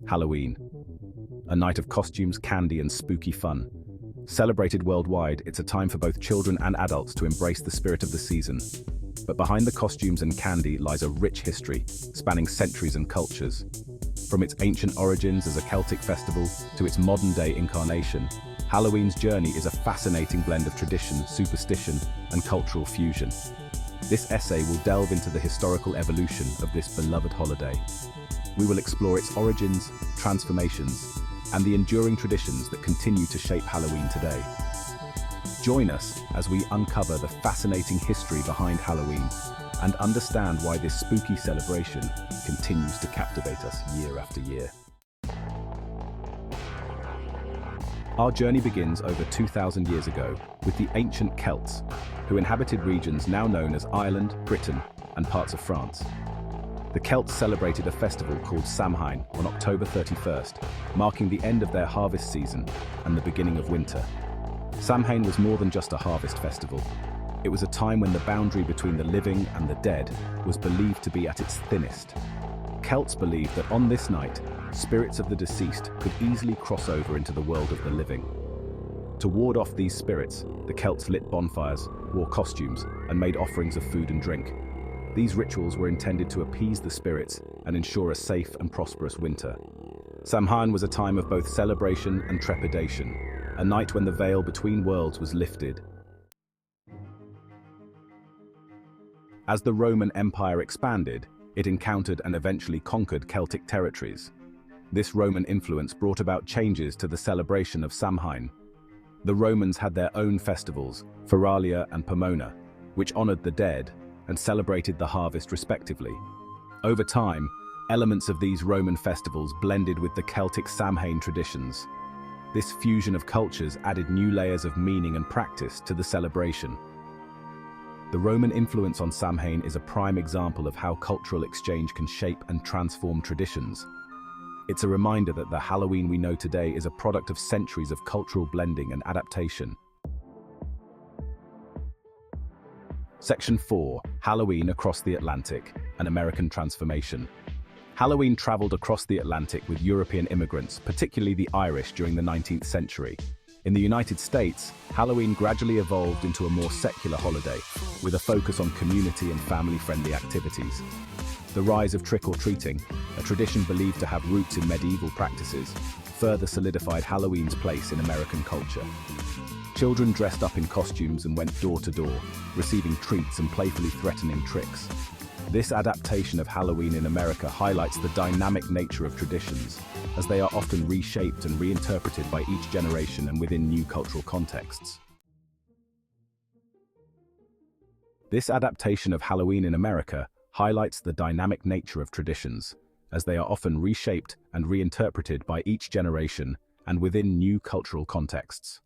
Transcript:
Halloween, a night of costumes, candy, and spooky fun. Celebrated worldwide, it's a time for both children and adults to embrace the spirit of the season. But behind the costumes and candy lies a rich history, spanning centuries and cultures. From its ancient origins as a Celtic festival to its modern-day incarnation, Halloween's journey is a fascinating blend of tradition, superstition, and cultural fusion. This essay will delve into the historical evolution of this beloved holiday. We will explore its origins, transformations, and the enduring traditions that continue to shape Halloween today. Join us as we uncover the fascinating history behind Halloween and understand why this spooky celebration continues to captivate us year after year. Our journey begins over 2,000 years ago with the ancient Celts, who inhabited regions now known as Ireland, Britain, and parts of France. The Celts celebrated a festival called Samhain on October 31st, marking the end of their harvest season and the beginning of winter. Samhain was more than just a harvest festival. It was a time when the boundary between the living and the dead was believed to be at its thinnest. Celts believed that on this night, spirits of the deceased could easily cross over into the world of the living. To ward off these spirits, the Celts lit bonfires, wore costumes, and made offerings of food and drink. These rituals were intended to appease the spirits and ensure a safe and prosperous winter. Samhain was a time of both celebration and trepidation, a night when the veil between worlds was lifted. As the Roman Empire expanded, it encountered and eventually conquered Celtic territories. This Roman influence brought about changes to the celebration of Samhain. The Romans had their own festivals, Feralia and Pomona, which honored the dead and celebrated the harvest respectively. Over time, elements of these Roman festivals blended with the Celtic Samhain traditions. This fusion of cultures added new layers of meaning and practice to the celebration. The Roman influence on Samhain is a prime example of how cultural exchange can shape and transform traditions. It's a reminder that the Halloween we know today is a product of centuries of cultural blending and adaptation. Section 4. Halloween across the Atlantic, an American transformation. Halloween traveled across the Atlantic with European immigrants, particularly the Irish, during the 19th century. In the United States, Halloween gradually evolved into a more secular holiday, with a focus on community and family-friendly activities. The rise of trick-or-treating, a tradition believed to have roots in medieval practices, further solidified Halloween's place in American culture. Children dressed up in costumes and went door to door, receiving treats and playfully threatening tricks. This adaptation of Halloween in America highlights the dynamic nature of traditions, as they are often reshaped and reinterpreted by each generation and within new cultural contexts. This adaptation of Halloween in America highlights the dynamic nature of traditions, as they are often reshaped and reinterpreted by each generation and within new cultural contexts.